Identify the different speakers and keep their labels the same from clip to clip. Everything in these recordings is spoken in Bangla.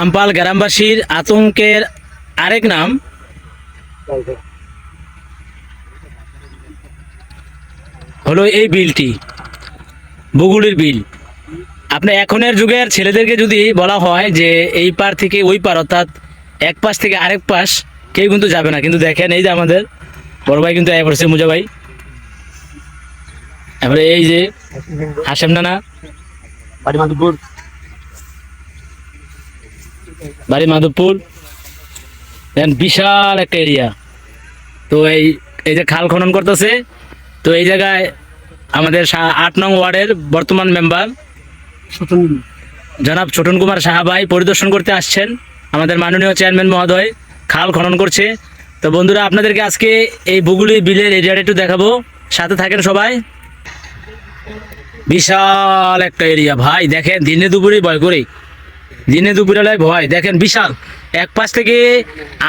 Speaker 1: আমপাল গ্রামবাসীর আতঙ্কের আরেক নাম হলো এই বিলটি, বগুড়ির বিল। আপনি এখনের যুগের ছেলেদেরকে যদি বলা হয় যে এই পার থেকে ওই পার, অর্থাৎ এক পাশ থেকে আরেক পাশ, কেউ কিন্তু যাবে না। কিন্তু দেখেন এই যে আমাদের বড় ভাই কিন্তু পড়ছে, মুজা ভাই, তারপরে এই যে হাসেম নানা, বাড়ি মাধবপুর, দেখেন বিশাল একটা এরিয়া। তো এই এই যে খাল খনন করতেছে, তো এই জায়গায় আমাদের 8 নং ওয়ার্ডের বর্তমান মেম্বার জনাব ছোটন কুমার সাহা ভাই পরিদর্শন করতে আসছেন। আমাদের মাননীয় চেয়ারম্যান মহোদয় খাল খনন করছে। তো বন্ধুরা, আপনাদেরকে আজকে এই বগুড়ি বিলের এরিয়াটা একটু দেখাবো, সাথে থাকেন সবাই। বিশাল একটা এরিয়া ভাই, দেখেন দিনে দুপুরে ভয় করে, দিনে দুপুরবেলায় ভয়। দেখেন বিশাল, এক পাশ থেকে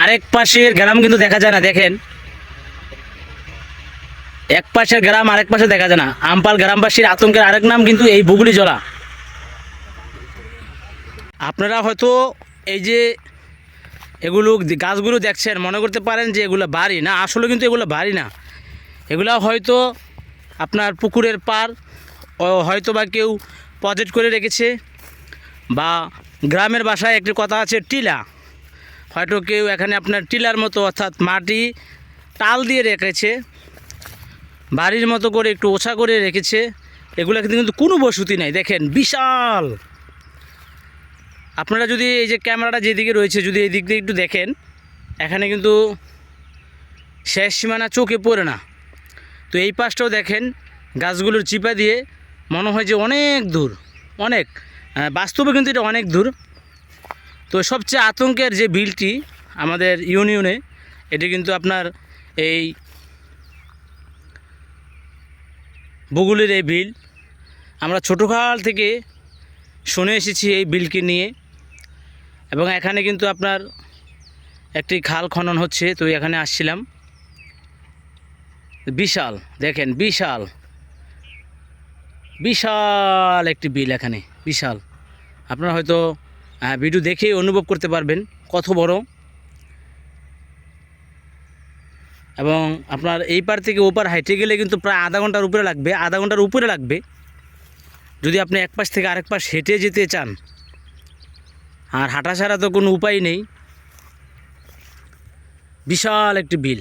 Speaker 1: আরেক পাশের গ্রাম কিন্তু দেখা যায় না। দেখেন এক পাশের গ্রাম আরেক পাশে দেখা যায় না। আমপাল গ্রামবাসীর আতঙ্কের আরেক নাম কিন্তু এই বগুড়ি জলা। আপনারা হয়তো এই যে এগুলো গাছগুলো দেখছেন, মনে করতে পারেন যে এগুলো বাড়ি না, আসলে কিন্তু এগুলো বাড়ি না। এগুলো হয়তো আপনার পুকুরের পার, হয়তো বা কেউ প্রজেক্ট করে রেখেছে, বা গ্রামের ভাষায় একটি কথা আছে টিলা, হয়তো কেউ এখানে আপনার টিলার মতো অর্থাৎ মাটি টাল দিয়ে রেখেছে, বাড়ির মতো করে একটু ওছা করে রেখেছে। এগুলো কিন্তু কোনো বসতি নাই। দেখেন বিশাল। আপনারা যদি এই যে ক্যামেরাটা যেদিকে রয়েছে, যদি এই দিক দিয়ে একটু দেখেন, এখানে কিন্তু শেষ সীমানা চোখে পড়ে না। তো এই পাশটাও দেখেন, গাছগুলোর চিপা দিয়ে মনে হয় যে অনেক দূর, অনেক, বাস্তবে কিন্তু এটা অনেক দূর। তো সবচেয়ে আতঙ্কের যে বিলটি আমাদের ইউনিয়নে, এটি কিন্তু আপনার এই বগুড়ির এই বিল। আমরা ছোটোকাল থেকে শুনে এসেছি এই বিলকে নিয়ে, এবং এখানে কিন্তু আপনার একটি খাল খনন হচ্ছে। তো এখানে আসছিলাম, বিশাল, দেখেন বিশাল বিশাল একটি বিল এখানে, বিশাল। আপনারা হয়তো ভিডিও দেখেই অনুভব করতে পারবেন কত বড়। এবং আপনার এই পার থেকে ওপার হাইটে গেলে কিন্তু প্রায় আধা ঘন্টার উপরে লাগবে, আধা ঘন্টার উপরে লাগবে যদি আপনি এক পাশ থেকে আরেক পাশ হেঁটে যেতে চান। আর হাঁটা ছাড়া তো কোনো উপায় নেই। বিশাল একটি বিল।